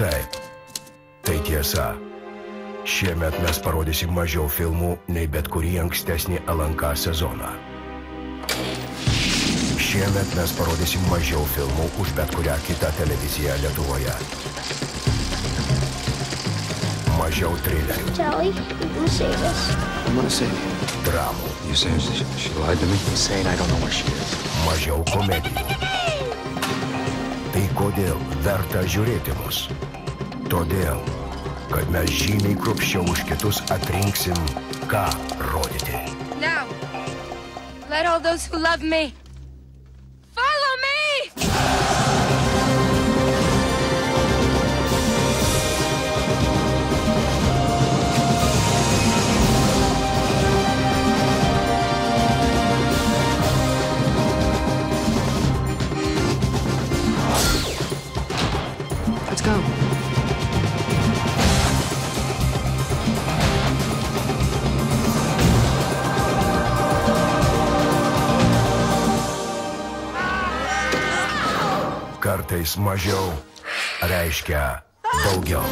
Taip, tai tiesa. Šiemet mes parodysim mažiau filmų nei bet kurį ankstesnį LNK sezoną. Šiemet mes parodysim mažiau filmų už bet kurią kitą televiziją Lietuvoje. Mažiau trilerių. Sally, you can save us. I'm gonna save you. Dramų. You saying she lied to me? He's saying I don't know where she is. Mažiau komedijų. Tai kodėl verta žiūrėti mus? Todėl, kad mes žymiai kruopščiau už kitus atrinksim, ką rodyti. Now, let all those who love me follow me! Let's go. Kartais mažiau reiškia daugiau.